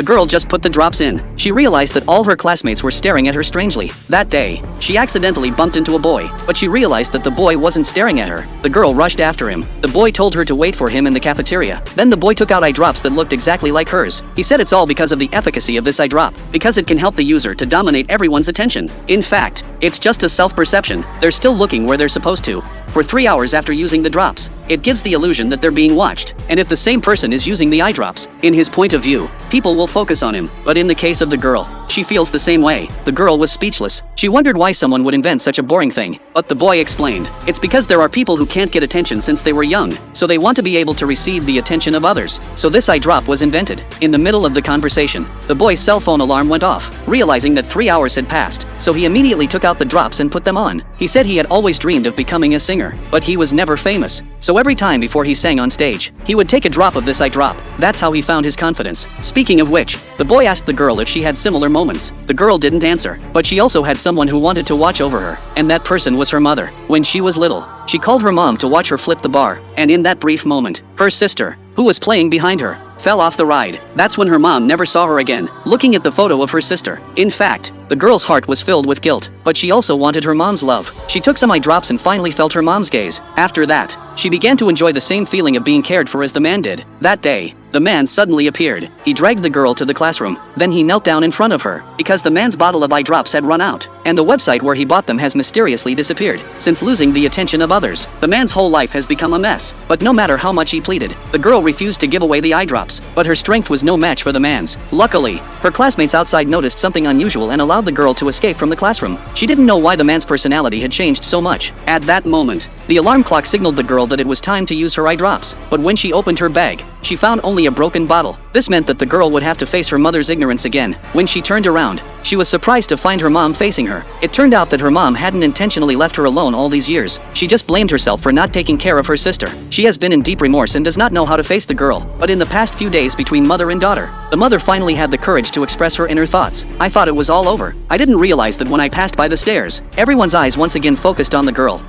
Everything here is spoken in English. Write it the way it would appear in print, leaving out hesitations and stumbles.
The girl just put the drops in. She realized that all her classmates were staring at her strangely. That day, she accidentally bumped into a boy, but she realized that the boy wasn't staring at her. The girl rushed after him. The boy told her to wait for him in the cafeteria. Then the boy took out eye drops that looked exactly like hers. He said it's all because of the efficacy of this eye drop, because it can help the user to dominate everyone's attention. In fact, it's just a self-perception. They're still looking where they're supposed to. For 3 hours after using the drops, it gives the illusion that they're being watched. And if the same person is using the eye drops, in his point of view, people will focus on him. But in the case of the girl, she feels the same way. The girl was speechless. She wondered why someone would invent such a boring thing. But the boy explained, it's because there are people who can't get attention since they were young, so they want to be able to receive the attention of others. So this eye drop was invented. In the middle of the conversation, the boy's cell phone alarm went off, realizing that 3 hours had passed. So he immediately took out the drops and put them on. He said he had always dreamed of becoming a singer, but he was never famous. So every time before he sang on stage, he would take a drop of this eye drop. That's how he found his confidence. Speaking of which, the boy asked the girl if she had similar moments. The girl didn't answer, but she also had someone who wanted to watch over her, and that person was her mother. When she was little, she called her mom to watch her flip the bar, and in that brief moment, her sister, who was playing behind her, fell off the ride. That's when her mom never saw her again. Looking at the photo of her sister, in fact, the girl's heart was filled with guilt, but she also wanted her mom's love. She took some eye drops and finally felt her mom's gaze. After that, she began to enjoy the same feeling of being cared for as the man did. That day, the man suddenly appeared. He dragged the girl to the classroom. Then he knelt down in front of her, because the man's bottle of eye drops had run out, and the website where he bought them has mysteriously disappeared. Since losing the attention of others, the man's whole life has become a mess. But no matter how much he pleaded, the girl refused to give away the eye drops. But her strength was no match for the man's. Luckily, her classmates outside noticed something unusual and allowed the girl to escape from the classroom. She didn't know why the man's personality had changed so much. At that moment, the alarm clock signaled the girl that it was time to use her eye drops. But when she opened her bag, she found only a broken bottle. This meant that the girl would have to face her mother's ignorance again. When she turned around, she was surprised to find her mom facing her. It turned out that her mom hadn't intentionally left her alone all these years. She just blamed herself for not taking care of her sister. She has been in deep remorse and does not know how to face the girl. But in the past few days between mother and daughter, the mother finally had the courage to express her inner thoughts. I thought it was all over. I didn't realize that when I passed by the stairs, everyone's eyes once again focused on the girl.